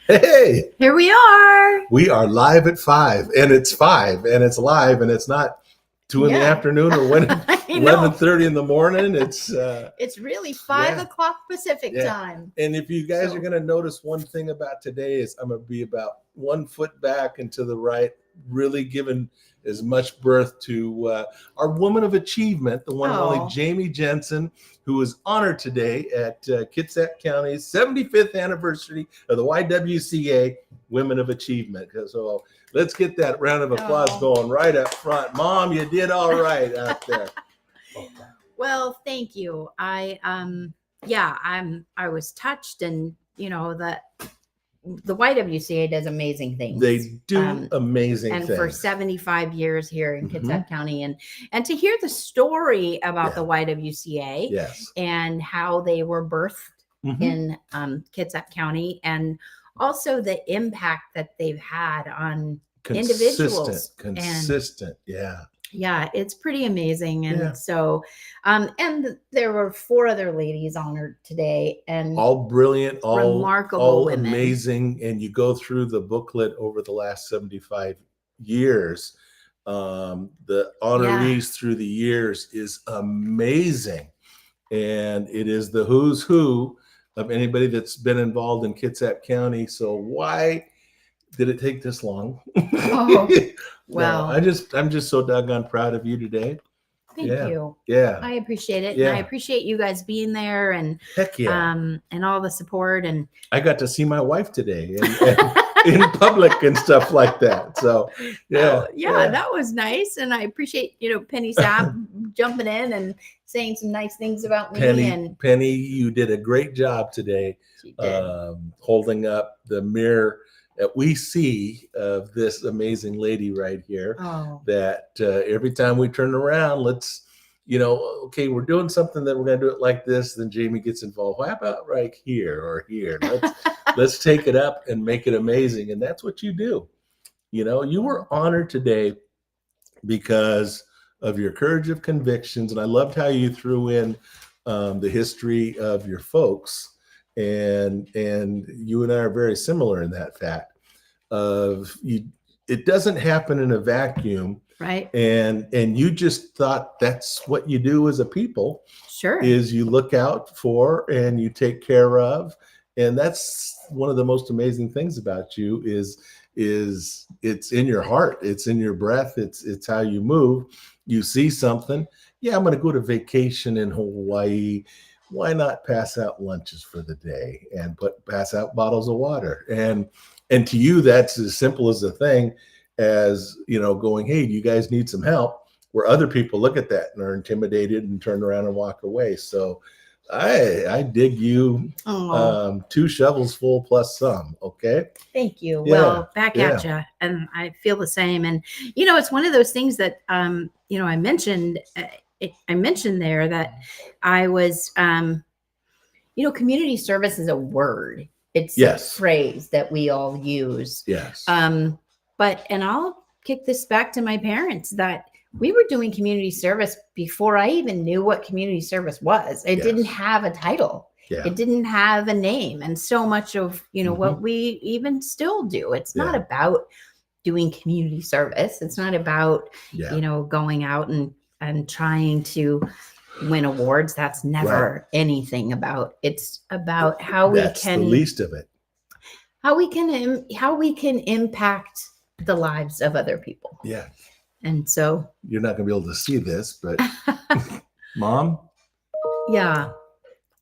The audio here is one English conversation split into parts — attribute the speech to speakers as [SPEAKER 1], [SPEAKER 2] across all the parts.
[SPEAKER 1] Hey,
[SPEAKER 2] Here we are.
[SPEAKER 1] we are live at 5, and it's 5, and it's live, and it's not 2 in the
[SPEAKER 2] Yeah.
[SPEAKER 1] afternoon or when
[SPEAKER 2] I know.
[SPEAKER 1] 11:30 in the morning. It's
[SPEAKER 2] It's really 5
[SPEAKER 1] yeah.
[SPEAKER 2] o'clock Pacific
[SPEAKER 1] Yeah.
[SPEAKER 2] time.
[SPEAKER 1] And if you guys
[SPEAKER 2] So-
[SPEAKER 1] are going to notice one thing about today is I'm going to be about 1 foot back and to the right, really giving as much birth to our woman of achievement, the one and only
[SPEAKER 2] Oh.
[SPEAKER 1] Jamie Jensen, who is honored today at Kitsap County's 75th anniversary of the YWCA Women of Achievement. So let's get that round of applause
[SPEAKER 2] Oh.
[SPEAKER 1] going right up front. Mom, you did all right out there.
[SPEAKER 2] Well, thank you. I was touched, and the YWCA does amazing things.
[SPEAKER 1] They do amazing
[SPEAKER 2] and
[SPEAKER 1] things.
[SPEAKER 2] For 75 years here in
[SPEAKER 1] Mhm.
[SPEAKER 2] Kitsap County, and to hear the story about
[SPEAKER 1] Yeah.
[SPEAKER 2] the YWCA
[SPEAKER 1] Yes.
[SPEAKER 2] and how they were birthed
[SPEAKER 1] Mhm.
[SPEAKER 2] in Kitsap County, and also the impact that they've had on individuals.
[SPEAKER 1] Consistent.
[SPEAKER 2] Yeah, it's pretty amazing. And
[SPEAKER 1] Yeah.
[SPEAKER 2] so, and there were 4 other ladies honored today, and
[SPEAKER 1] All brilliant, all
[SPEAKER 2] remarkable
[SPEAKER 1] all
[SPEAKER 2] women.
[SPEAKER 1] amazing. And you go through the booklet over the last 75 years. The honorees through the years is amazing. And it is the who's who of anybody that's been involved in Kitsap County. So why did it take this long?
[SPEAKER 2] Oh, well,
[SPEAKER 1] No, I'm just so doggone proud of you today.
[SPEAKER 2] thank you.
[SPEAKER 1] Yeah.
[SPEAKER 2] I appreciate it.
[SPEAKER 1] Yeah.
[SPEAKER 2] And I appreciate you guys being there, and
[SPEAKER 1] Heck yeah.
[SPEAKER 2] and all the support. And
[SPEAKER 1] I got to see my wife today and in public and stuff like that. So yeah.
[SPEAKER 2] That was nice. And I appreciate, Penny Sapp jumping in and saying some nice things about me.
[SPEAKER 1] Penny, you did a great job today.
[SPEAKER 2] She did.
[SPEAKER 1] Holding up the mirror that we see of this amazing lady right here.
[SPEAKER 2] Oh.
[SPEAKER 1] That every time we turn around, let's, okay, we're doing something that we're going to do it like this. Then Jamie gets involved. How about right here or here? Let's take it up and make it amazing. And that's what you do. You were honored today because of your courage of convictions. And I loved how you threw in the history of your folks. And you and I are very similar in that fact of it doesn't happen in a vacuum.
[SPEAKER 2] Right.
[SPEAKER 1] And you just thought that's what you do as a people.
[SPEAKER 2] Sure.
[SPEAKER 1] Is you look out for and you take care of. And that's one of the most amazing things about you is it's in your heart. It's in your breath. It's how you move. You see something. Yeah, I'm going to go to vacation in Hawaii. Why not pass out lunches for the day and pass out bottles of water? And to you, that's as simple as a thing as, going, hey, do you guys need some help? Where other people look at that and are intimidated and turn around and walk away. So I dig you. 2 shovels full plus some. Okay.
[SPEAKER 2] Thank you.
[SPEAKER 1] Yeah,
[SPEAKER 2] well, back at you. And I feel the same. And, it's one of those things that, I mentioned, there that I was, community service is a word. It's a phrase that we all use.
[SPEAKER 1] Yes.
[SPEAKER 2] And I'll kick this back to my parents that we were doing community service before I even knew what community service was. It didn't have a title.
[SPEAKER 1] Yeah.
[SPEAKER 2] It didn't have a name. And so much of, what we even still do, it's not about doing community service. It's not about, going out and trying to win awards. That's never anything about. It's about how we can,
[SPEAKER 1] the least of it,
[SPEAKER 2] how we can impact the lives of other people.
[SPEAKER 1] Yeah.
[SPEAKER 2] And so
[SPEAKER 1] you're not going to be able to see this, but Mom.
[SPEAKER 2] Yeah.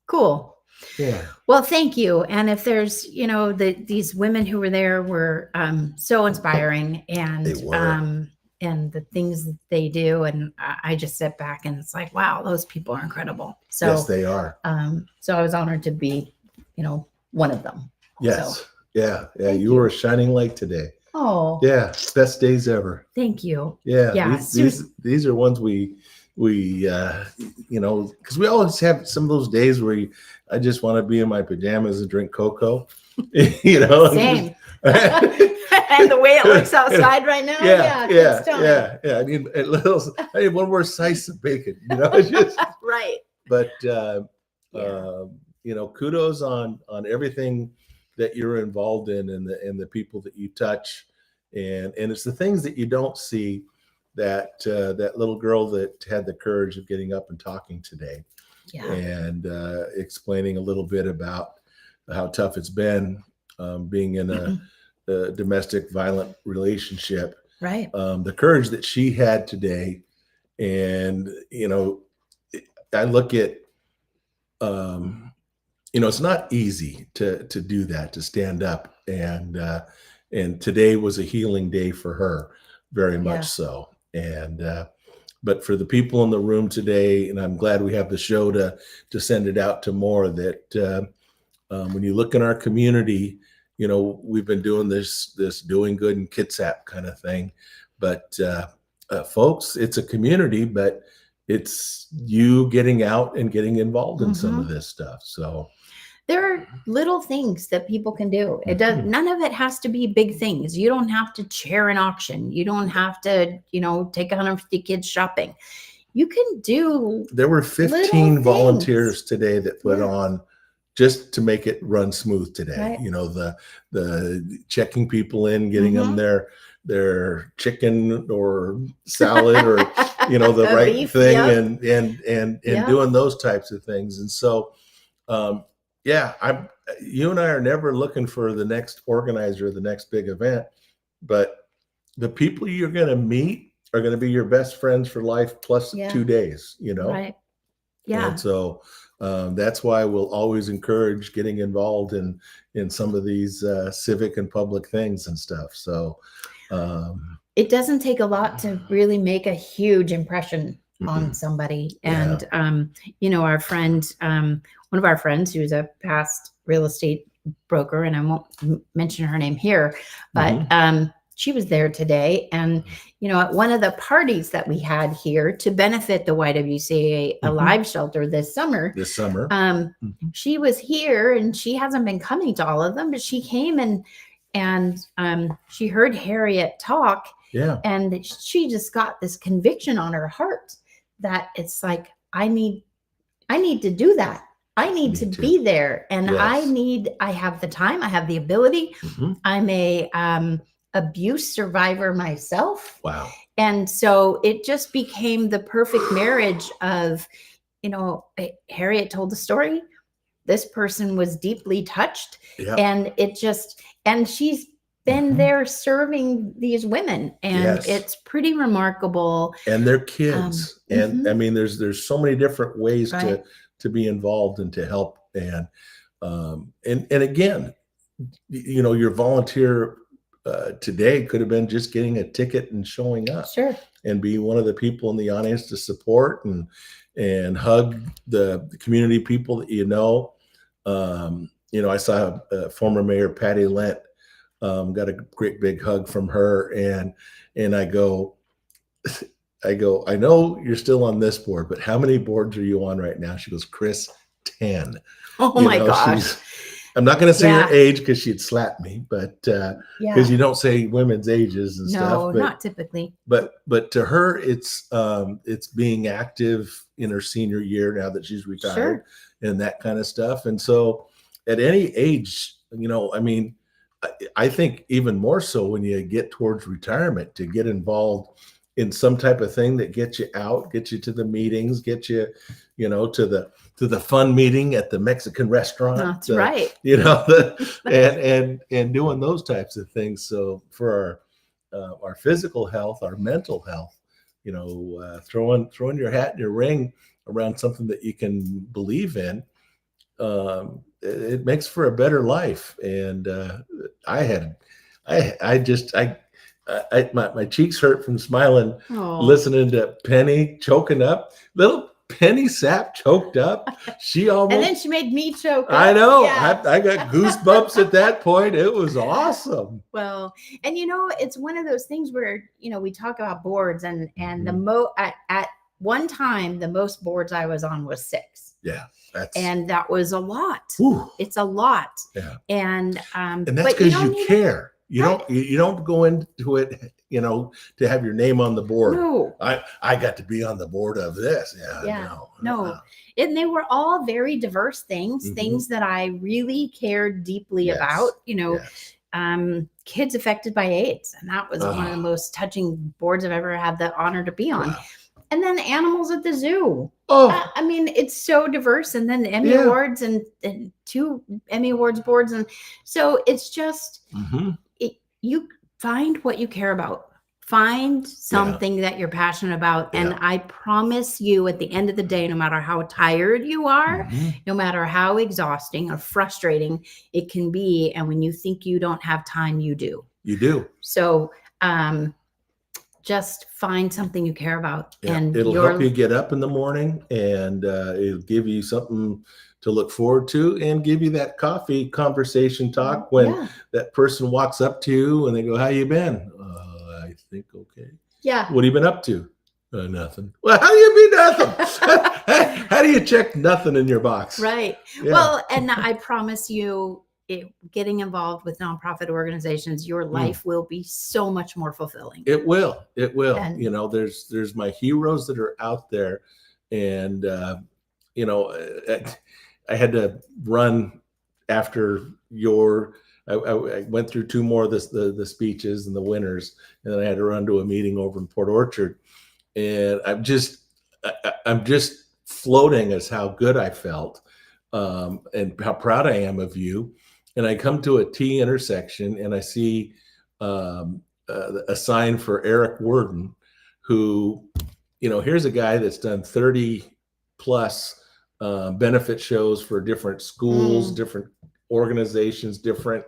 [SPEAKER 2] Cool.
[SPEAKER 1] Yeah.
[SPEAKER 2] Well, thank you. And if there's, these women who were there were so inspiring, and
[SPEAKER 1] they were.
[SPEAKER 2] And the things that they do. And I just sit back and it's like, wow, those people are incredible. So
[SPEAKER 1] yes, they are.
[SPEAKER 2] So I was honored to be, one of them.
[SPEAKER 1] Yes.
[SPEAKER 2] So,
[SPEAKER 1] yeah. You were a shining light today.
[SPEAKER 2] Oh.
[SPEAKER 1] Yeah. Best days ever.
[SPEAKER 2] Thank you.
[SPEAKER 1] Yeah. These are ones we because we always have some of those days where I just want to be in my pajamas and drink cocoa.
[SPEAKER 2] Same. And the way it looks outside right now.
[SPEAKER 1] Yeah. I need one more slice of bacon. It's just
[SPEAKER 2] right.
[SPEAKER 1] But kudos on everything that you're involved in, and the people that you touch, and it's the things that you don't see, that that little girl that had the courage of getting up and talking today, and explaining a little bit about how tough it's been, being in a domestic violent relationship.
[SPEAKER 2] Right.
[SPEAKER 1] The courage that she had today, and I look at, it's not easy to do that, to stand up, and today was a healing day for her, very much so. And but for the people in the room today, and I'm glad we have the show to send it out to more, that when you look in our community, we've been doing this doing good in Kitsap kind of thing, but folks, it's a community, but it's you getting out and getting involved in some of this stuff. So
[SPEAKER 2] there are little things that people can do. It does. None of it has to be big things. You don't have to chair an auction. You don't have to, take 150 kids shopping. You can do.
[SPEAKER 1] There were 15 volunteers today that put on just to make it run smooth today. Right. The checking people in, getting them their chicken or salad or the right beef, thing, and doing those types of things. And so you and I are never looking for the next organizer, the next big event, but the people you're going to meet are going to be your best friends for life, plus 2 days,
[SPEAKER 2] Right. Yeah.
[SPEAKER 1] And so that's why we'll always encourage getting involved in some of these civic and public things and stuff. So
[SPEAKER 2] it doesn't take a lot to really make a huge impression on somebody. And our friend, one of our friends who's a past real estate broker, and I won't mention her name here, but she was there today. And, at one of the parties that we had here to benefit the YWCA Alive shelter this summer, she was here, and she hasn't been coming to all of them, but she came and she heard Harriet talk. Yeah. And she just got this conviction on her heart that it's like, I need to do that. I need to be there. And I have the time. I have the ability. I'm a abuse survivor myself. Wow. And so it just became the perfect marriage of, Harriet told the story. This person was deeply touched, and and she's been there serving these women, and it's pretty remarkable.
[SPEAKER 1] And their kids. And I mean, there's so many different ways to be involved and to help. And again, your volunteer today could have been just getting a ticket and showing up, and be one of the people in the audience to support and hug the community people that I saw former Mayor Patty Lent, got a great big hug from her, and I go, I know you're still on this board, but how many boards are you on right now? She goes, Chris, 10.
[SPEAKER 2] Oh my gosh.
[SPEAKER 1] I'm not going to say her age because she'd slap me, but because you don't say women's ages and stuff.
[SPEAKER 2] No, not typically.
[SPEAKER 1] But to her, it's being active in her senior year now that she's retired, and that kind of stuff. And so at any age, I think even more so when you get towards retirement, to get involved in some type of thing that gets you out, gets you to the meetings, gets you, to the fun meeting at the Mexican restaurant.
[SPEAKER 2] That's right.
[SPEAKER 1] And doing those types of things. So for our physical health, our mental health, throwing your hat in your ring around something that you can believe in, it makes for a better life. And my cheeks hurt from smiling, listening to Penny choking up. Little Penny Sapp choked up. She almost,
[SPEAKER 2] and then she made me choke up.
[SPEAKER 1] I know. Yeah. I got goosebumps at that point. It was awesome.
[SPEAKER 2] Well, and it's one of those things where we talk about boards, and at one time the most boards I was on was 6.
[SPEAKER 1] Yeah.
[SPEAKER 2] And that was a lot.
[SPEAKER 1] Ooh.
[SPEAKER 2] It's a lot.
[SPEAKER 1] Yeah.
[SPEAKER 2] And
[SPEAKER 1] that's because you care. You don't go into it to have your name on the board.
[SPEAKER 2] No.
[SPEAKER 1] I got to be on the board of this.
[SPEAKER 2] No. And they were all very diverse things, things that I really cared deeply about, kids affected by AIDS. And that was one of the most touching boards I've ever had the honor to be on. Wow. And then animals at the zoo. Oh, I mean, it's so diverse. And then the Emmy Awards and 2 Emmy Awards boards. And so it's just, you find what you care about. Find something that you're passionate about. And I promise you, at the end of the day, no matter how tired you are, no matter how exhausting or frustrating it can be, and when you think you don't have time, you do.
[SPEAKER 1] You do.
[SPEAKER 2] So, just find something you care about, and
[SPEAKER 1] it'll help you get up in the morning, and it'll give you something to look forward to, and give you that coffee conversation talk when that person walks up to you and they go, "How you been?" I think okay.
[SPEAKER 2] Yeah.
[SPEAKER 1] What have you been up to? Nothing. Well, how do you be nothing? How do you check nothing in your box?
[SPEAKER 2] Right. Yeah. Well, and I promise you, getting involved with nonprofit organizations, your life will be so much more fulfilling.
[SPEAKER 1] It will. And, there's my heroes that are out there, and I had to run after I went through 2 more of the speeches and the winners, and then I had to run to a meeting over in Port Orchard, and I'm just floating as how good I felt, and how proud I am of you. And I come to a T intersection, and I see a sign for Eric Worden, who, here's a guy that's done 30 plus benefit shows for different schools, different organizations, different,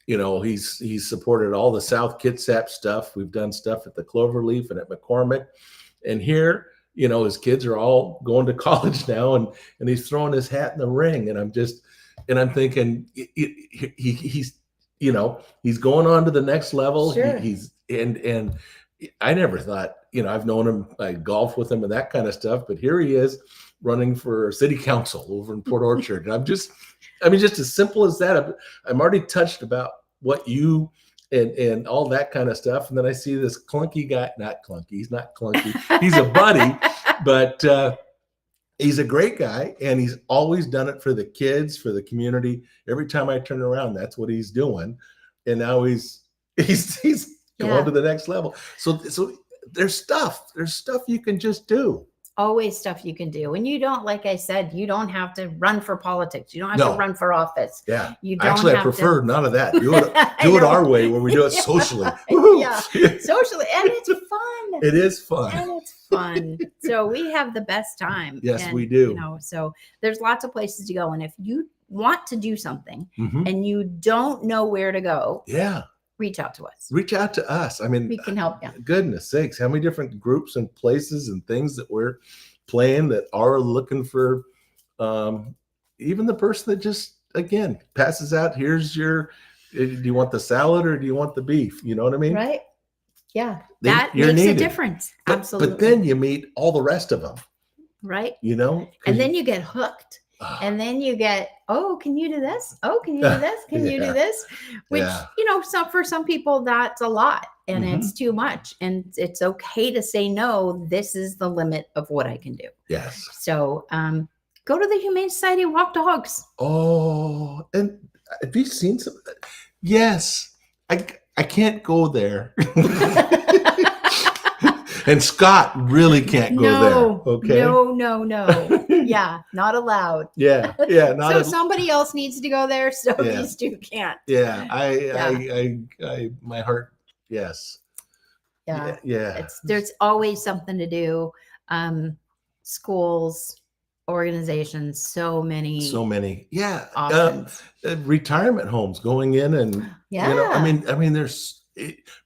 [SPEAKER 1] he's supported all the South Kitsap stuff. We've done stuff at the Cloverleaf and at McCormick, and here, his kids are all going to college now, and he's throwing his hat in the ring, and I'm thinking he's going on to the next level.
[SPEAKER 2] Sure.
[SPEAKER 1] And I never thought, I've known him, I golf with him and that kind of stuff, but here he is running for city council over in Port Orchard. And just as simple as that, I'm already touched about what you and all that kind of stuff. And then I see this clunky guy, not clunky, he's not clunky, he's a buddy, but he's a great guy, and he's always done it for the kids, for the community. Every time I turn around, that's what he's doing. And now he's going to the next level. So there's stuff you can just do.
[SPEAKER 2] Always stuff you can do. And you don't, like I said, you don't have to run for politics. You don't have to run for office.
[SPEAKER 1] Yeah.
[SPEAKER 2] You don't
[SPEAKER 1] Actually, I prefer none of that. Do it our way, where we do it socially.
[SPEAKER 2] Socially. And it's fun.
[SPEAKER 1] It is fun.
[SPEAKER 2] And it's fun. So we have the best time.
[SPEAKER 1] Yes, we do.
[SPEAKER 2] So there's lots of places to go. And if you want to do something and you don't know where to go, reach out to us.
[SPEAKER 1] Reach out to us. I mean,
[SPEAKER 2] we can help you.
[SPEAKER 1] Goodness sakes, how many different groups and places and things that we're playing that are looking for, even the person that just, again, passes out, here's your, do you want the salad or do you want the beef? You know what I mean?
[SPEAKER 2] Right. Yeah. That makes a difference. Absolutely.
[SPEAKER 1] But then you meet all the rest of them.
[SPEAKER 2] Right.
[SPEAKER 1] And
[SPEAKER 2] then you get hooked. And then you get, can you do this? Oh, can you do this? Can you do this? Which, for some people, that's a lot, and it's too much. And it's okay to say, no, this is the limit of what I can do.
[SPEAKER 1] Yes.
[SPEAKER 2] So go to the Humane Society and walk dogs.
[SPEAKER 1] Oh, and have you seen some? Yes. I can't go there. And Scott really can't go there. Okay.
[SPEAKER 2] No. Yeah, not allowed.
[SPEAKER 1] Yeah.
[SPEAKER 2] So somebody else needs to go there. So these two can't.
[SPEAKER 1] Yeah. I my heart. Yes.
[SPEAKER 2] Yeah. There's always something to do. Schools, organizations, so many. Yeah. Retirement homes going in, and I mean, there's,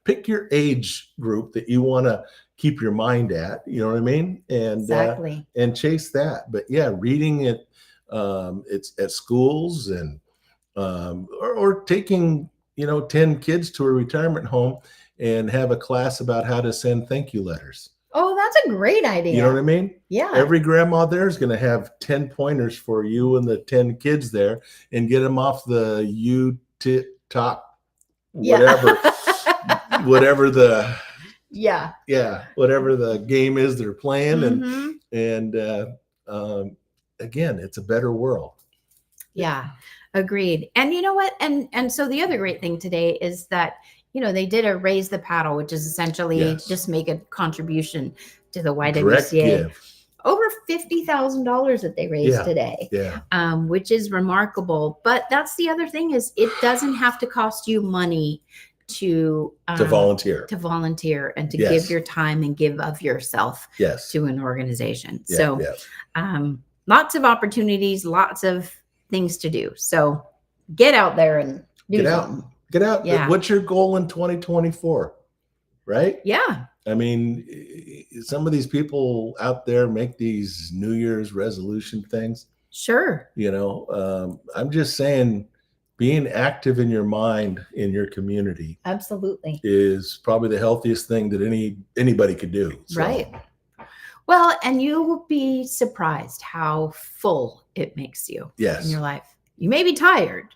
[SPEAKER 2] pick your age group that you want to keep your mind at, you know what I mean? And exactly.
[SPEAKER 1] And chase that. But reading it, it's at schools, and or taking 10 kids to a retirement home and have a class about how to send thank you letters.
[SPEAKER 2] Oh, that's a great idea.
[SPEAKER 1] You know what I mean?
[SPEAKER 2] Yeah.
[SPEAKER 1] Every grandma there is going to have 10 pointers for you and the 10 kids there, and get them off the top, whatever, whatever the
[SPEAKER 2] Yeah.
[SPEAKER 1] Yeah. Whatever the game is they're playing.
[SPEAKER 2] Mm-hmm.
[SPEAKER 1] And again, it's a better world.
[SPEAKER 2] Yeah. Agreed. And you know what? And so the other great thing today is that, they did a raise the paddle, which is essentially just make a contribution to the YWCA.
[SPEAKER 1] Direct give.
[SPEAKER 2] Over $50,000 that they raised today, which is remarkable. But that's the other thing is it doesn't have to cost you money to volunteer and to give your time and give of yourself to an organization. Lots of opportunities, lots of things to do. So get out there and do something.
[SPEAKER 1] Get out. Yeah. What's your goal in 2024? Right?
[SPEAKER 2] Yeah.
[SPEAKER 1] I mean, some of these people out there make these New Year's resolution things.
[SPEAKER 2] Sure.
[SPEAKER 1] I'm just saying being active in your mind in your community
[SPEAKER 2] absolutely
[SPEAKER 1] is probably the healthiest thing that anybody could do.
[SPEAKER 2] So. Right. Well, and you will be surprised how full it makes you in your life. You may be tired.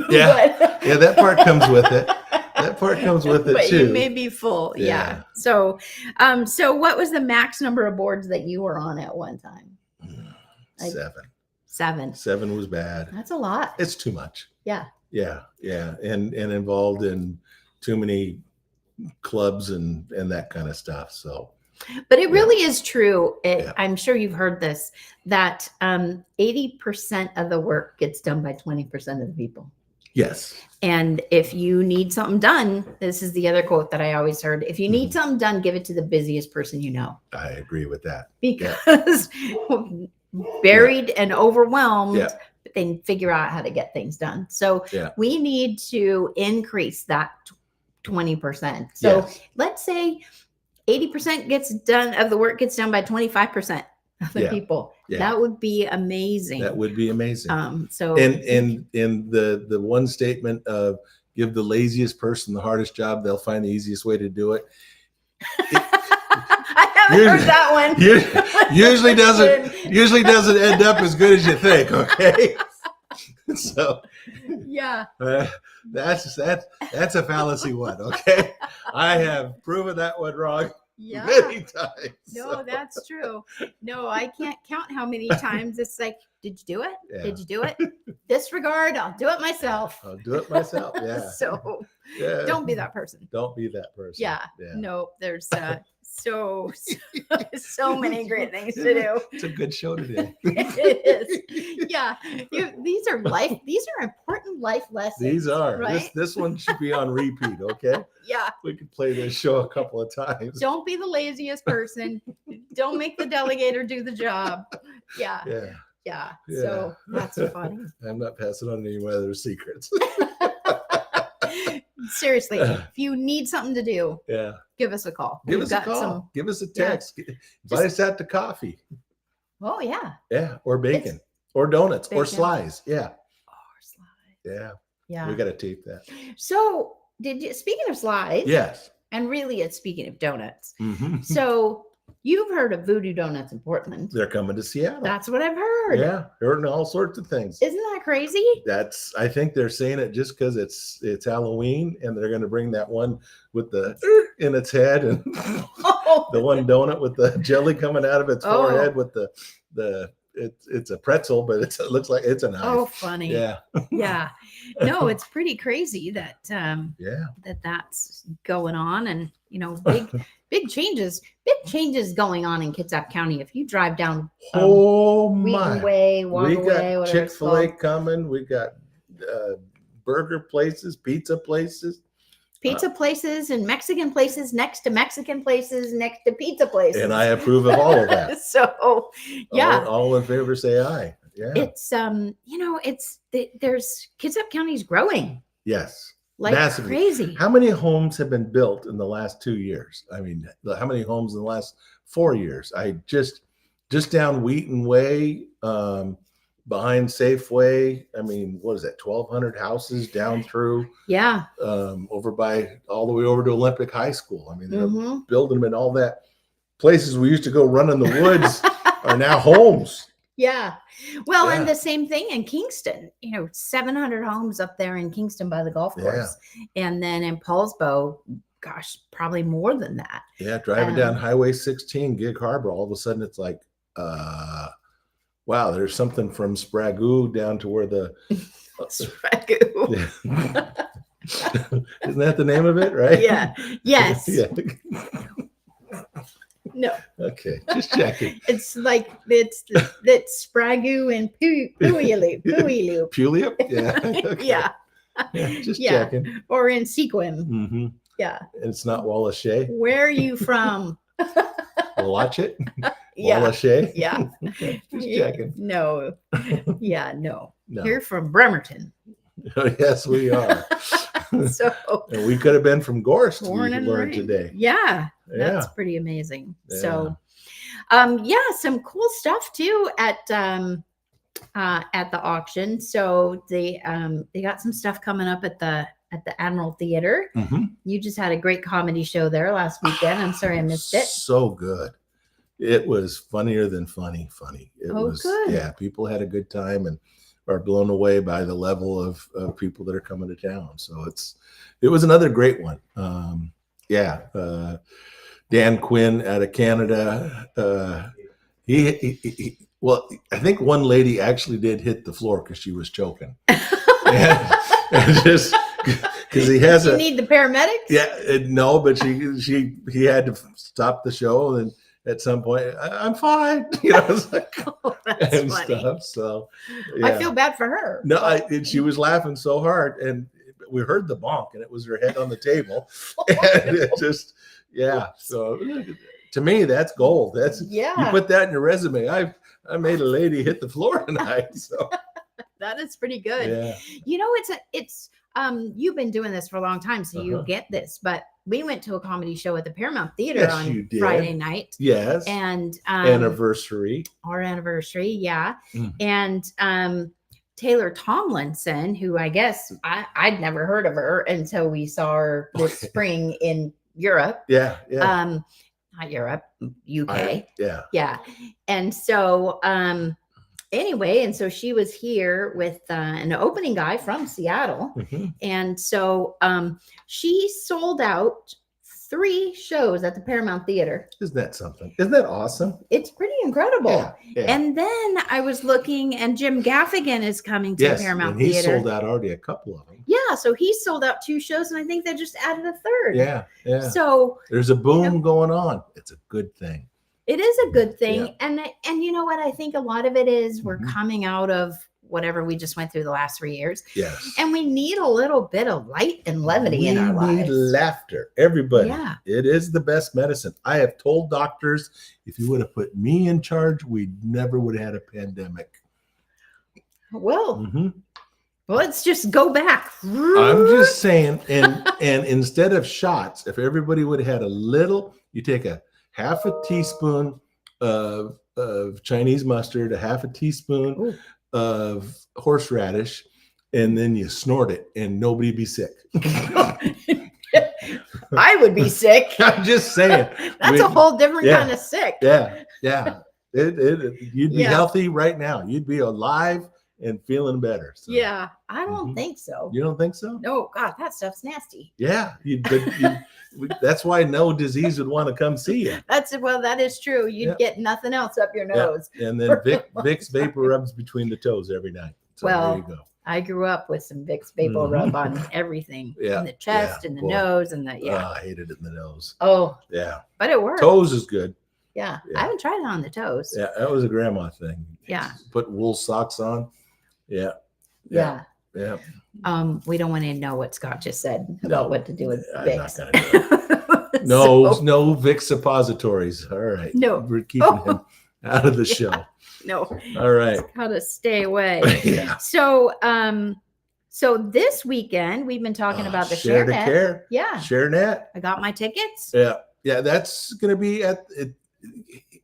[SPEAKER 1] Yeah. Yeah, that part comes with it. That part comes with it
[SPEAKER 2] but
[SPEAKER 1] too.
[SPEAKER 2] You may be full. Yeah. So what was the max number of boards that you were on at one time?
[SPEAKER 1] 7. 7 was bad.
[SPEAKER 2] That's a lot.
[SPEAKER 1] It's too much.
[SPEAKER 2] Yeah.
[SPEAKER 1] Yeah. Yeah. And involved in too many clubs and that kind of stuff. So.
[SPEAKER 2] But it really is true. I'm sure you've heard this, that 80% of the work gets done by 20% of the people.
[SPEAKER 1] Yes.
[SPEAKER 2] And if you need something done, this is the other quote that I always heard. If you need something done, give it to the busiest person you know.
[SPEAKER 1] I agree with that.
[SPEAKER 2] Because buried and overwhelmed, but they figure out how to get things done. So we need to increase that 20%. So let's say 80% gets done of the work gets done by 25% of the people. Yeah. That would be amazing.
[SPEAKER 1] That would be amazing.
[SPEAKER 2] So
[SPEAKER 1] and the one statement of give the laziest person the hardest job, they'll find the easiest way to do it.
[SPEAKER 2] I haven't heard that one.
[SPEAKER 1] Usually doesn't end up as good as you think. Okay. So that's a fallacy one. Okay. I have proven that one wrong many times.
[SPEAKER 2] No, that's true. No, I can't count how many times it's like, did you do it? Yeah. Did you do it? Disregard, I'll do it myself.
[SPEAKER 1] Yeah.
[SPEAKER 2] So don't be that person.
[SPEAKER 1] Don't be that person.
[SPEAKER 2] Yeah. No, there's so many great things to do.
[SPEAKER 1] It's a good show today.
[SPEAKER 2] It is. Yeah. These are important life lessons.
[SPEAKER 1] These are.
[SPEAKER 2] Right?
[SPEAKER 1] This one should be on repeat, okay?
[SPEAKER 2] Yeah.
[SPEAKER 1] We could play this show a couple of times.
[SPEAKER 2] Don't be the laziest person. Don't make the delegator do the job. Yeah. So that's funny.
[SPEAKER 1] I'm not passing on any of my other secrets.
[SPEAKER 2] Seriously, if you need something to do, give us a call.
[SPEAKER 1] Give us a call. Give us a text. Invite us out to coffee.
[SPEAKER 2] Oh, yeah.
[SPEAKER 1] Yeah. Or bacon. Or donuts. Or slice. Yeah.
[SPEAKER 2] Or slice.
[SPEAKER 1] Yeah. We got to tape that.
[SPEAKER 2] So, speaking of slice.
[SPEAKER 1] Yes.
[SPEAKER 2] And really, it's speaking of donuts. Mm-hmm. So, you've heard of Voodoo Donuts in Portland.
[SPEAKER 1] They're coming to Seattle.
[SPEAKER 2] That's what I've heard.
[SPEAKER 1] Yeah, heard all sorts of things.
[SPEAKER 2] Isn't that crazy?
[SPEAKER 1] I think they're saying it just because it's Halloween, and they're going to bring that one with the in its head, and the one donut with the jelly coming out of its forehead with the it's a pretzel, but it looks like it's a knife.
[SPEAKER 2] Oh, funny.
[SPEAKER 1] Yeah.
[SPEAKER 2] Yeah. No, it's pretty crazy that that's going on, and big changes going on in Kitsap County. If you drive down Wheaton Way,
[SPEAKER 1] we got Chick-fil-A coming. We got burger places, pizza places,
[SPEAKER 2] and Mexican places next to Mexican places next to pizza places.
[SPEAKER 1] And I approve of all of that.
[SPEAKER 2] So, yeah.
[SPEAKER 1] All in favor say aye. Yeah.
[SPEAKER 2] It's there's Kitsap County's growing.
[SPEAKER 1] Yes.
[SPEAKER 2] Like
[SPEAKER 1] massively.
[SPEAKER 2] Crazy.
[SPEAKER 1] How many homes have been built in the last 2 years? I mean, how many homes in the last 4 years? I just down Wheaton Way, behind Safeway. I mean, what is that? 1,200 houses down through.
[SPEAKER 2] Yeah.
[SPEAKER 1] Over by all the way over to Olympic High School. I mean, they're building them in all that places we used to go run in the woods are now homes.
[SPEAKER 2] Yeah. Well, and the same thing in Kingston, 700 homes up there in Kingston by the golf course. And then in Paulsbo, gosh, probably more than that.
[SPEAKER 1] Yeah, driving down Highway 16, Gig Harbor, all of a sudden it's like, wow, there's something from Sprague down to where the
[SPEAKER 2] Sprague.
[SPEAKER 1] Yeah. Isn't that the name of it, right?
[SPEAKER 2] Yeah. Yes.
[SPEAKER 1] Yeah.
[SPEAKER 2] No.
[SPEAKER 1] Okay, just checking.
[SPEAKER 2] It's like it's Sprague and Puyallup.
[SPEAKER 1] Puyallup? Yeah. Okay.
[SPEAKER 2] Yeah.
[SPEAKER 1] Just checking.
[SPEAKER 2] Or in Sequim.
[SPEAKER 1] Mm-hmm.
[SPEAKER 2] Yeah.
[SPEAKER 1] And it's not Wallace.
[SPEAKER 2] Where are you from?
[SPEAKER 1] Watch it.
[SPEAKER 2] Yeah.
[SPEAKER 1] Wallace.
[SPEAKER 2] Yeah.
[SPEAKER 1] Okay, just checking.
[SPEAKER 2] No. Yeah. No.
[SPEAKER 1] No.
[SPEAKER 2] You're from Bremerton.
[SPEAKER 1] Oh, yes, we are.
[SPEAKER 2] So.
[SPEAKER 1] And we could have been from Gorst. We
[SPEAKER 2] Born and
[SPEAKER 1] learned
[SPEAKER 2] raised.
[SPEAKER 1] today.
[SPEAKER 2] Yeah. That's pretty amazing.
[SPEAKER 1] Yeah.
[SPEAKER 2] So, some cool stuff too at the auction. So they got some stuff coming up at the Admiral Theater.
[SPEAKER 1] Mm-hmm.
[SPEAKER 2] You just had a great comedy show there last weekend. I'm sorry I missed it.
[SPEAKER 1] So good. It was funnier than funny. It was
[SPEAKER 2] good.
[SPEAKER 1] Yeah, people had a good time and are blown away by the level of people that are coming to town. So it was another great one. Dan Quinn out of Canada. He well, I think one lady actually did hit the floor because she was choking. and just because he has
[SPEAKER 2] you need the paramedics?
[SPEAKER 1] Yeah, no, but he had to stop the show, and at some point, I'm fine, it's like, and
[SPEAKER 2] funny.
[SPEAKER 1] Stuff. So yeah.
[SPEAKER 2] I feel bad for her.
[SPEAKER 1] No, and she was laughing so hard, and we heard the bonk, and it was her head on the table, and it just, yeah. So to me, that's gold. That's you put that in your resume. I made a lady hit the floor tonight. So
[SPEAKER 2] that is pretty good.
[SPEAKER 1] Yeah.
[SPEAKER 2] It's you've been doing this for a long time, so you get this. But we went to a comedy show at the Paramount Theater on Friday night.
[SPEAKER 1] Yes.
[SPEAKER 2] And
[SPEAKER 1] our anniversary,
[SPEAKER 2] yeah. And Taylor Tomlinson, who I guess I'd never heard of her until we saw her this spring in Europe.
[SPEAKER 1] Yeah.
[SPEAKER 2] Not Europe, UK.
[SPEAKER 1] Yeah.
[SPEAKER 2] And so anyway, and so she was here with an opening guy from Seattle.
[SPEAKER 1] Mm-hmm.
[SPEAKER 2] And so she sold out 3 shows at the Paramount Theater.
[SPEAKER 1] Isn't that something? Isn't that awesome?
[SPEAKER 2] It's pretty incredible.
[SPEAKER 1] Yeah.
[SPEAKER 2] And then I was looking, and Jim Gaffigan is coming to the Paramount
[SPEAKER 1] Theater.
[SPEAKER 2] Theater.
[SPEAKER 1] He sold out already a couple of them.
[SPEAKER 2] Yeah, so he sold out 2 shows, and I think they just added a 3rd.
[SPEAKER 1] Yeah.
[SPEAKER 2] So
[SPEAKER 1] there's a boom going on. It's a good thing.
[SPEAKER 2] It is a good thing. And you know what? I think a lot of it is we're coming out of whatever we just went through the last 3 years.
[SPEAKER 1] Yes.
[SPEAKER 2] And we need a little bit of light and levity in our lives.
[SPEAKER 1] We need laughter. Everybody.
[SPEAKER 2] Yeah.
[SPEAKER 1] It is the best medicine. I have told doctors, if you would have put me in charge, we never would have had a pandemic.
[SPEAKER 2] Well, let's just go back.
[SPEAKER 1] I'm just saying, and instead of shots, if everybody would have had a little, you take a half a teaspoon of Chinese mustard, a half a teaspoon of horseradish, and then you snort it, and nobody be sick.
[SPEAKER 2] I would be sick.
[SPEAKER 1] I'm just saying.
[SPEAKER 2] That's a whole different kind of sick.
[SPEAKER 1] Yeah. You'd be healthy right now. You'd be alive and feeling better. So.
[SPEAKER 2] Yeah, I don't think so.
[SPEAKER 1] You don't think so?
[SPEAKER 2] No, God, that stuff's nasty.
[SPEAKER 1] Yeah, that's why no disease would want to come see you.
[SPEAKER 2] That is true. You'd get nothing else up your nose.
[SPEAKER 1] Yeah. And then Vicks vapor rubs between the toes every night. So there you go.
[SPEAKER 2] I grew up with some Vicks vapor rub on everything. In the chest, in the nose, and the I
[SPEAKER 1] hated it in the nose.
[SPEAKER 2] Oh.
[SPEAKER 1] Yeah.
[SPEAKER 2] But it worked.
[SPEAKER 1] Toes is good.
[SPEAKER 2] Yeah. I haven't tried it on the toes.
[SPEAKER 1] Yeah, that was a grandma thing.
[SPEAKER 2] Yeah.
[SPEAKER 1] Put wool socks on. Yeah.
[SPEAKER 2] We don't want to know what Scott just said about what to do with Vicks.
[SPEAKER 1] I'm not gonna do it. No Vicks suppositories. All right.
[SPEAKER 2] No.
[SPEAKER 1] We're keeping him out of the show.
[SPEAKER 2] No.
[SPEAKER 1] All right.
[SPEAKER 2] Got to stay away.
[SPEAKER 1] Yeah.
[SPEAKER 2] So this weekend we've been talking about the
[SPEAKER 1] Share to
[SPEAKER 2] ShareNet.
[SPEAKER 1] Care.
[SPEAKER 2] Yeah.
[SPEAKER 1] ShareNet.
[SPEAKER 2] I got my tickets.
[SPEAKER 1] Yeah. That's going to be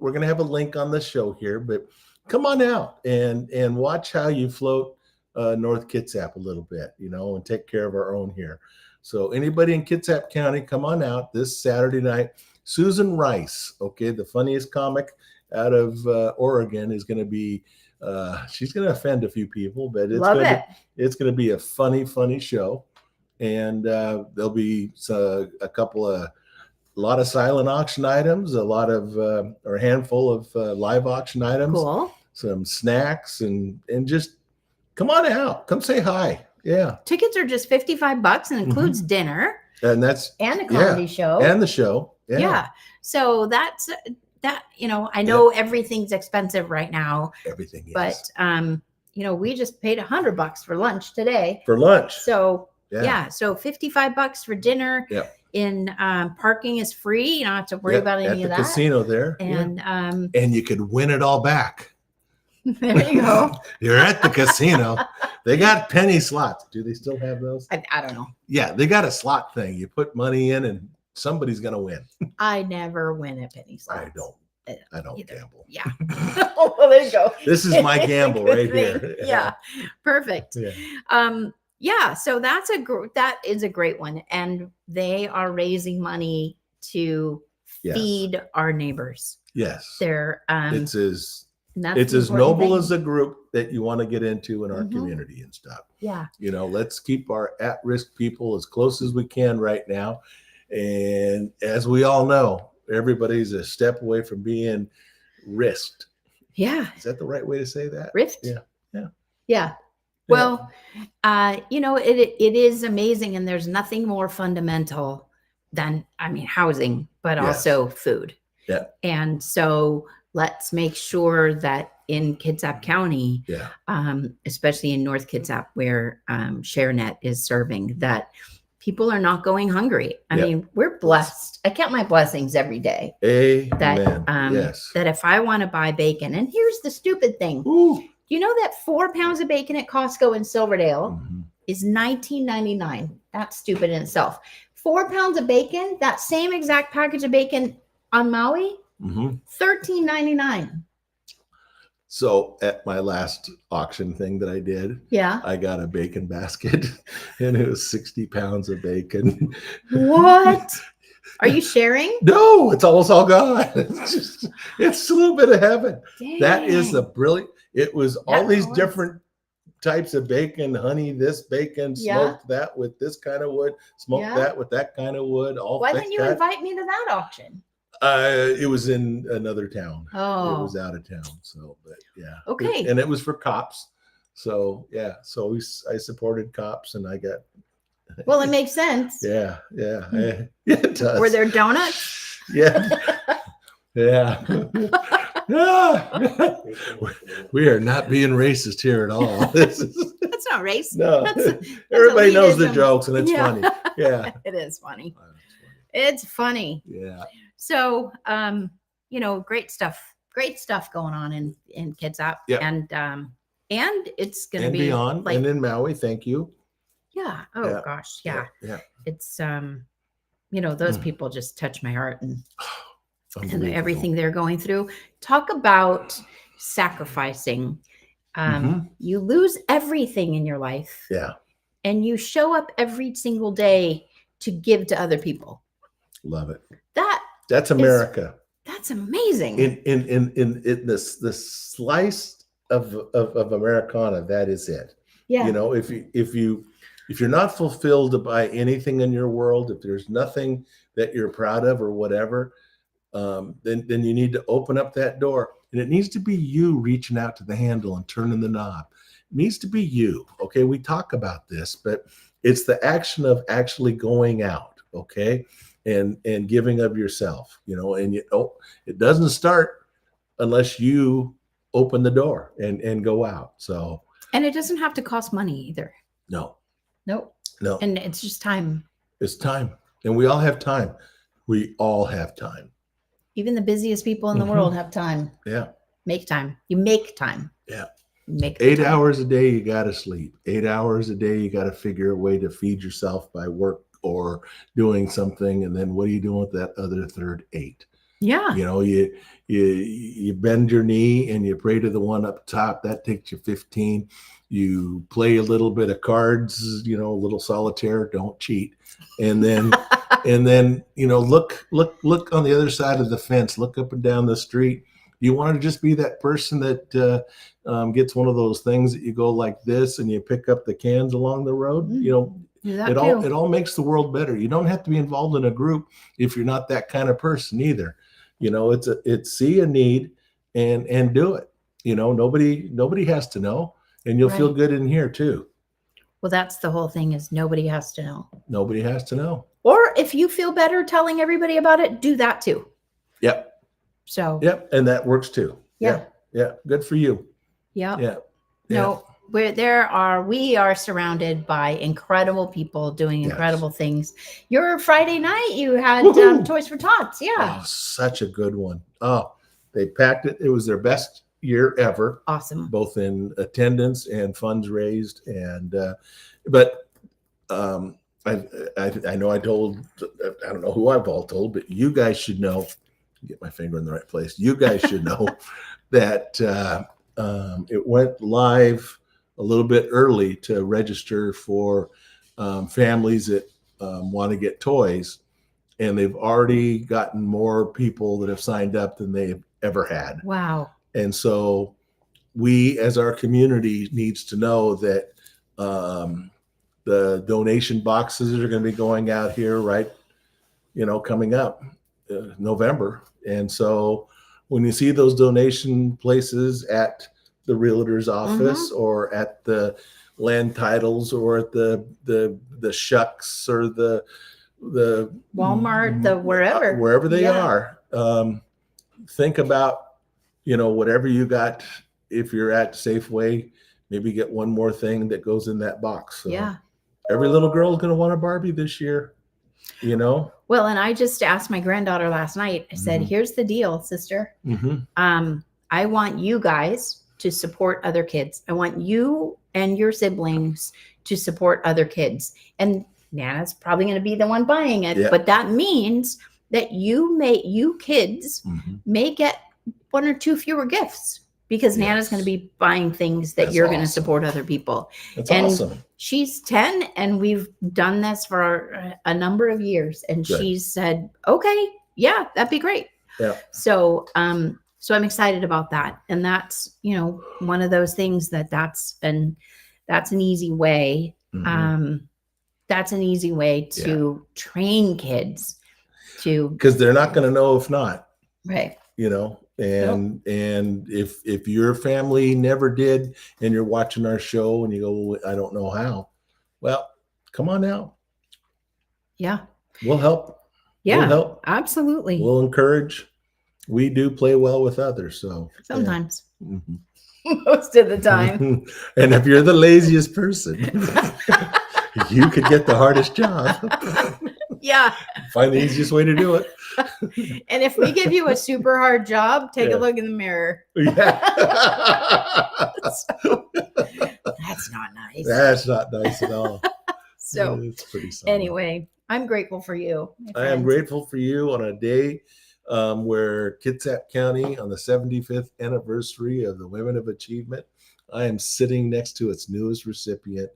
[SPEAKER 1] we're going to have a link on the show here, but come on out and watch how you float North Kitsap a little bit, and take care of our own here. So anybody in Kitsap County, come on out this Saturday night. Susan Rice, the funniest comic out of Oregon, is going to be, she's going to offend a few people, but it's going to be a funny show. and there'll be a lot of silent auction items, or a handful of live auction items,
[SPEAKER 2] Cool.
[SPEAKER 1] some snacks, and just come on out, come say hi. Yeah.
[SPEAKER 2] Tickets are just $55 and includes dinner
[SPEAKER 1] And
[SPEAKER 2] a comedy show
[SPEAKER 1] and the show.
[SPEAKER 2] Yeah. So that's that, I know everything's expensive right now.
[SPEAKER 1] Everything is.
[SPEAKER 2] But we just paid $100 for lunch today.
[SPEAKER 1] For lunch.
[SPEAKER 2] So so $55 for dinner.
[SPEAKER 1] Yeah.
[SPEAKER 2] In parking is free. You don't have to worry about any of that.
[SPEAKER 1] At the casino there.
[SPEAKER 2] And
[SPEAKER 1] and you could win it all back.
[SPEAKER 2] There you go.
[SPEAKER 1] You're at the casino. They got penny slots. Do they still have those?
[SPEAKER 2] I don't know.
[SPEAKER 1] Yeah, they got a slot thing. You put money in and somebody's gonna win.
[SPEAKER 2] I never win at penny slots.
[SPEAKER 1] I don't
[SPEAKER 2] either.
[SPEAKER 1] gamble.
[SPEAKER 2] Yeah. Well, there you go.
[SPEAKER 1] This is my gamble right here.
[SPEAKER 2] Yeah. Perfect.
[SPEAKER 1] Yeah.
[SPEAKER 2] So that is a great one, and they are raising money to feed our neighbors.
[SPEAKER 1] Yes.
[SPEAKER 2] They're
[SPEAKER 1] it's as noble as a group that you want to get into in our community and stuff.
[SPEAKER 2] Yeah.
[SPEAKER 1] Let's keep our at-risk people as close as we can right now. And as we all know, everybody's a step away from being risked.
[SPEAKER 2] Yeah.
[SPEAKER 1] Is that the right way to say that?
[SPEAKER 2] Rift?
[SPEAKER 1] Yeah.
[SPEAKER 2] Well, it is amazing, and there's nothing more fundamental than, housing, but also food.
[SPEAKER 1] Yeah.
[SPEAKER 2] And so let's make sure that in Kitsap County, especially in North Kitsap, where ShareNet is serving, that people are not going hungry. I mean, we're blessed. I count my blessings every day.
[SPEAKER 1] Amen.
[SPEAKER 2] That if I want to buy bacon, and here's the stupid thing.
[SPEAKER 1] Ooh.
[SPEAKER 2] You know that 4 pounds of bacon at Costco in Silverdale is $19.99. That's stupid in itself. 4 pounds of bacon, that same exact package of bacon on Maui, $13.99.
[SPEAKER 1] So at my last auction thing that I did, I got a bacon basket, and it was 60 pounds of bacon.
[SPEAKER 2] What? Are you sharing?
[SPEAKER 1] No, it's almost all gone. It's a little bit of heaven.
[SPEAKER 2] Dang.
[SPEAKER 1] That is the brilliant. It was all these different types of bacon, honey, this bacon, smoked that with this kind of wood, smoked that with that kind of wood.
[SPEAKER 2] Why didn't you invite me to that auction?
[SPEAKER 1] It was in another town.
[SPEAKER 2] Oh.
[SPEAKER 1] It was out of town. So, but yeah.
[SPEAKER 2] Okay.
[SPEAKER 1] And it was for cops. So yeah. So I supported cops, and I got.
[SPEAKER 2] Well, it makes sense.
[SPEAKER 1] Yeah. It does.
[SPEAKER 2] Were there donuts?
[SPEAKER 1] Yeah. Yeah. We are not being racist here at all.
[SPEAKER 2] That's not racist.
[SPEAKER 1] No. Everybody knows the jokes, and it's funny. Yeah.
[SPEAKER 2] It is funny. It's funny.
[SPEAKER 1] Yeah.
[SPEAKER 2] So, great stuff going on in Kitsap.
[SPEAKER 1] Yeah.
[SPEAKER 2] And it's going to be
[SPEAKER 1] beyond, and in Maui. Thank you.
[SPEAKER 2] Yeah. Oh gosh. Yeah. It's, those people just touch my heart, and everything they're going through. Talk about sacrificing. You lose everything in your life.
[SPEAKER 1] Yeah.
[SPEAKER 2] And you show up every single day to give to other people.
[SPEAKER 1] Love it.
[SPEAKER 2] That's
[SPEAKER 1] America.
[SPEAKER 2] That's amazing.
[SPEAKER 1] In this slice of Americana, that is it.
[SPEAKER 2] Yeah.
[SPEAKER 1] If you're not fulfilled by anything in your world, if there's nothing that you're proud of or whatever, then you need to open up that door, and it needs to be you reaching out to the handle and turning the knob. It needs to be you. Okay. We talk about this, but it's the action of actually going out. Okay. And giving of yourself, and it doesn't start unless you open the door and go out. So,
[SPEAKER 2] and it doesn't have to cost money either.
[SPEAKER 1] No.
[SPEAKER 2] And it's just time.
[SPEAKER 1] It's time. And we all have time. We all have time.
[SPEAKER 2] Even the busiest people in the world have time.
[SPEAKER 1] Yeah.
[SPEAKER 2] Make time. You make time.
[SPEAKER 1] Yeah.
[SPEAKER 2] Make
[SPEAKER 1] 8 hours a day, you got to sleep. 8 hours a day, you got to figure a way to feed yourself by work or doing something. And then what are you doing with that other third 8?
[SPEAKER 2] Yeah.
[SPEAKER 1] You bend your knee and you pray to the one up top. That takes you 15. You play a little bit of cards, a little solitaire, don't cheat. And then, look on the other side of the fence, look up and down the street. You want to just be that person that gets one of those things that you go like this and you pick up the cans along the road.
[SPEAKER 2] Do that
[SPEAKER 1] It
[SPEAKER 2] too.
[SPEAKER 1] all makes the world better. You don't have to be involved in a group if you're not that kind of person either. It's see a need and do it. Nobody has to know, and you'll feel
[SPEAKER 2] Right.
[SPEAKER 1] good in here too.
[SPEAKER 2] Well, that's the whole thing, is nobody has to know.
[SPEAKER 1] Nobody has to know.
[SPEAKER 2] Or if you feel better telling everybody about it, do that too.
[SPEAKER 1] Yep.
[SPEAKER 2] So.
[SPEAKER 1] Yep. And that works too.
[SPEAKER 2] Yeah.
[SPEAKER 1] Yeah. Good for you.
[SPEAKER 2] Yep.
[SPEAKER 1] Yeah.
[SPEAKER 2] No, we are surrounded by incredible people doing incredible things. Your Friday night, you had Toys for Tots. Yeah.
[SPEAKER 1] Oh, such a good one. Oh, they packed it. It was their best year ever.
[SPEAKER 2] Awesome.
[SPEAKER 1] Both in attendance and funds raised. And, but I know I don't know who I've all told, but you guys should know, get my finger in the right place. You guys should know that it went live a little bit early to register for families that want to get toys. And they've already gotten more people that have signed up than they've ever had.
[SPEAKER 2] Wow.
[SPEAKER 1] And so we, as our community, needs to know that the donation boxes are going to be going out here, right? Coming up November. And so when you see those donation places at the realtor's office or at the land titles or at the Shucks or the
[SPEAKER 2] Walmart, the
[SPEAKER 1] wherever they are, think about, whatever you got. If you're at Safeway, maybe get one more thing that goes in that box. So every little girl is going to want a Barbie this year,
[SPEAKER 2] Well, and I just asked my granddaughter last night. I said, here's the deal, sister. I want you guys to support other kids. I want you and your siblings to support other kids. And Nana's probably going to be the one buying it. But that means that you kids may get one or two fewer gifts, because Nana's going to be buying things that you're going to support other people.
[SPEAKER 1] That's awesome.
[SPEAKER 2] She's 10 and we've done this for a number of years. And she said, okay, yeah, that'd be great.
[SPEAKER 1] Yeah.
[SPEAKER 2] So I'm excited about that. And that's, one of those things that's an easy way. That's an easy way to train kids because
[SPEAKER 1] they're not going to know if not.
[SPEAKER 2] Right.
[SPEAKER 1] And if your family never did and you're watching our show and you go, well, I don't know how. Well, come on out.
[SPEAKER 2] Yeah.
[SPEAKER 1] We'll help.
[SPEAKER 2] Yeah.
[SPEAKER 1] We'll help.
[SPEAKER 2] Absolutely.
[SPEAKER 1] We'll encourage. We do play well with others. So
[SPEAKER 2] sometimes. Most of the time.
[SPEAKER 1] And if you're the laziest person, you could get the hardest job.
[SPEAKER 2] Yeah.
[SPEAKER 1] Find the easiest way to do it.
[SPEAKER 2] And if we give you a super hard job, take a look in the mirror.
[SPEAKER 1] Yeah.
[SPEAKER 2] That's not nice.
[SPEAKER 1] That's not nice at all.
[SPEAKER 2] So
[SPEAKER 1] it's pretty something.
[SPEAKER 2] Anyway, I'm grateful for you.
[SPEAKER 1] I am grateful for you on a day where Kitsap County, on the 75th anniversary of the Women of Achievement, I am sitting next to its newest recipient,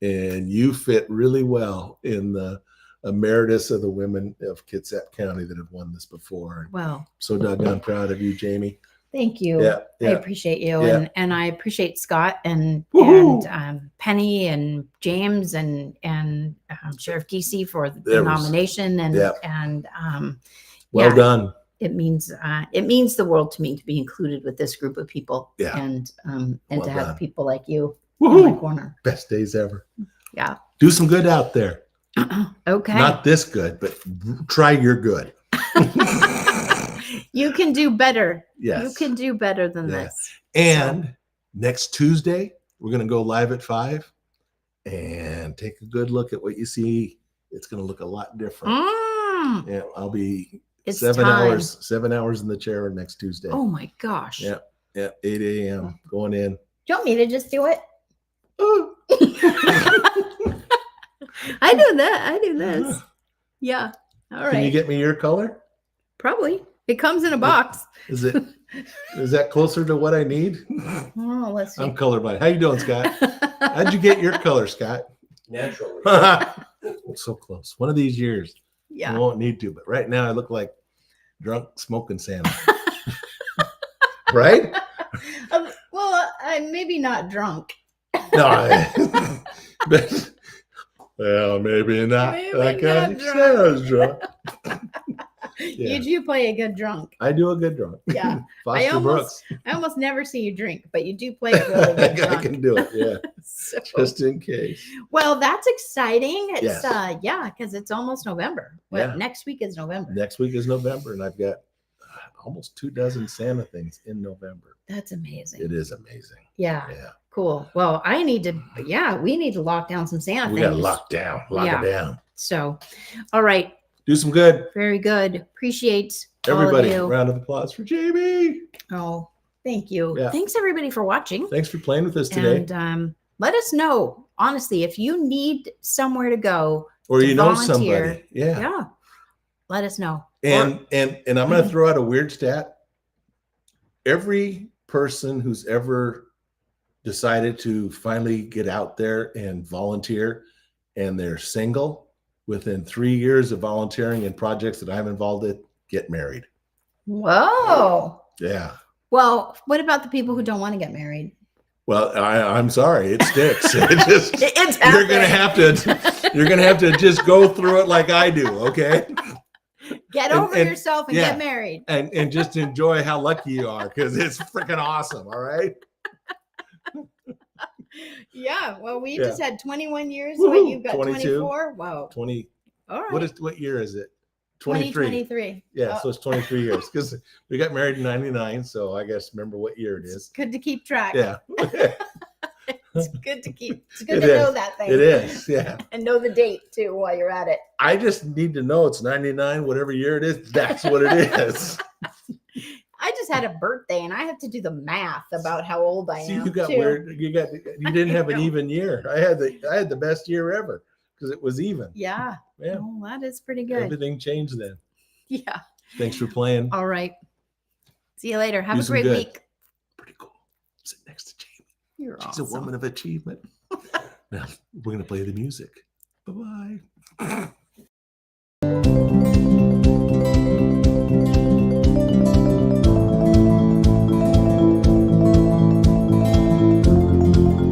[SPEAKER 1] and you fit really well in the emeritus of the women of Kitsap County that have won this before.
[SPEAKER 2] Wow.
[SPEAKER 1] So doggone proud of you, Jamie.
[SPEAKER 2] Thank you.
[SPEAKER 1] Yeah.
[SPEAKER 2] I appreciate you. And I appreciate Scott and Penny and James and Sheriff Giese for the nomination. And
[SPEAKER 1] well done.
[SPEAKER 2] It means the world to me to be included with this group of people.
[SPEAKER 1] Yeah.
[SPEAKER 2] And
[SPEAKER 1] well
[SPEAKER 2] to
[SPEAKER 1] done.
[SPEAKER 2] have people like you in my corner.
[SPEAKER 1] Best days ever.
[SPEAKER 2] Yeah.
[SPEAKER 1] Do some good out there.
[SPEAKER 2] Okay.
[SPEAKER 1] Not this good, but try your good.
[SPEAKER 2] You can do better.
[SPEAKER 1] Yes.
[SPEAKER 2] You can do better than this.
[SPEAKER 1] And next Tuesday, we're going to go live at 5 and take a good look at what you see. It's going to look a lot different. Yeah, I'll be 7 hours in the chair next Tuesday.
[SPEAKER 2] Oh my gosh.
[SPEAKER 1] Yeah. 8 a.m. going in.
[SPEAKER 2] Do you want me to just do it? I do that. I do this. Yeah. All right.
[SPEAKER 1] Can you get me your color?
[SPEAKER 2] Probably. It comes in a box.
[SPEAKER 1] Is that closer to what I need?
[SPEAKER 2] Oh, let's see.
[SPEAKER 1] I'm colorblind. How you doing, Scott? How'd you get your color, Scott?
[SPEAKER 3] Naturally.
[SPEAKER 1] So close. One of these years.
[SPEAKER 2] Yeah.
[SPEAKER 1] I won't need to, but right now I look like drunk smoking Santa. Right?
[SPEAKER 2] Well, I'm maybe not drunk.
[SPEAKER 1] No, but Well, maybe not.
[SPEAKER 2] Maybe
[SPEAKER 1] That guy
[SPEAKER 2] not
[SPEAKER 1] said I was drunk.
[SPEAKER 2] You do play a good drunk.
[SPEAKER 1] I do a good drunk.
[SPEAKER 2] Yeah.
[SPEAKER 1] Foster Brooks.
[SPEAKER 2] I almost never see you drink, but you do play a really good drunk.
[SPEAKER 1] I can do it. Yeah.
[SPEAKER 2] So,
[SPEAKER 1] Just in case.
[SPEAKER 2] well, that's exciting. It's
[SPEAKER 1] Yes.
[SPEAKER 2] yeah, because it's almost November. Well, next week is November.
[SPEAKER 1] Next week is November, and I've got almost 24 Santa things in November.
[SPEAKER 2] That's amazing.
[SPEAKER 1] It is amazing.
[SPEAKER 2] Yeah.
[SPEAKER 1] Yeah.
[SPEAKER 2] Cool. Well, we need to lock down some Santa things.
[SPEAKER 1] We got to lock it down.
[SPEAKER 2] So, all right.
[SPEAKER 1] Do some good.
[SPEAKER 2] Very good. Appreciate
[SPEAKER 1] Everybody.
[SPEAKER 2] all of you.
[SPEAKER 1] Round of applause for Jamie.
[SPEAKER 2] Oh, thank you.
[SPEAKER 1] Yeah.
[SPEAKER 2] Thanks everybody for watching.
[SPEAKER 1] Thanks for playing with us today.
[SPEAKER 2] And let us know, honestly, if you need somewhere to go
[SPEAKER 1] or
[SPEAKER 2] to
[SPEAKER 1] you know
[SPEAKER 2] volunteer,
[SPEAKER 1] somebody. Yeah.
[SPEAKER 2] Yeah. Let us know.
[SPEAKER 1] And I'm going to throw out a weird stat. Every person who's ever decided to finally get out there and volunteer, and they're single, within 3 years of volunteering in projects that I'm involved in, get married.
[SPEAKER 2] Whoa.
[SPEAKER 1] Yeah.
[SPEAKER 2] Well, what about the people who don't want to get married?
[SPEAKER 1] Well, I'm sorry, it sticks.
[SPEAKER 2] It's
[SPEAKER 1] you're gonna have to just go through it like I do, okay?
[SPEAKER 2] Get over yourself and get married.
[SPEAKER 1] And just enjoy how lucky you are, because it's freaking awesome, all right?
[SPEAKER 2] Yeah, well, we just had 21 years. What, you've got
[SPEAKER 1] 22.
[SPEAKER 2] 24? Wow.
[SPEAKER 1] 20.
[SPEAKER 2] All right.
[SPEAKER 1] What year is it? 23.
[SPEAKER 2] 2023.
[SPEAKER 1] Yeah, so it's 23 years, because we got married in 99, so I guess remember what year it is.
[SPEAKER 2] It's good to keep track.
[SPEAKER 1] Yeah.
[SPEAKER 2] It's good to know that thing.
[SPEAKER 1] It is, yeah.
[SPEAKER 2] And know the date too while you're at it.
[SPEAKER 1] I just need to know it's 99, whatever year it is, that's what it is.
[SPEAKER 2] I just had a birthday and I have to do the math about how old I am.
[SPEAKER 1] You got
[SPEAKER 2] too.
[SPEAKER 1] weird. You didn't have an even year. I had the best year ever, because it was even.
[SPEAKER 2] Yeah.
[SPEAKER 1] Yeah.
[SPEAKER 2] Well, that is pretty good.
[SPEAKER 1] Everything changed then.
[SPEAKER 2] Yeah.
[SPEAKER 1] Thanks for playing.
[SPEAKER 2] All right. See you later. Have
[SPEAKER 1] Do
[SPEAKER 2] a
[SPEAKER 1] some
[SPEAKER 2] great
[SPEAKER 1] good.
[SPEAKER 2] week.
[SPEAKER 1] Pretty cool. Sit next to Jamie.
[SPEAKER 2] You're
[SPEAKER 1] She's
[SPEAKER 2] awesome.
[SPEAKER 1] a woman of achievement. Now we're gonna play the music. Bye-bye.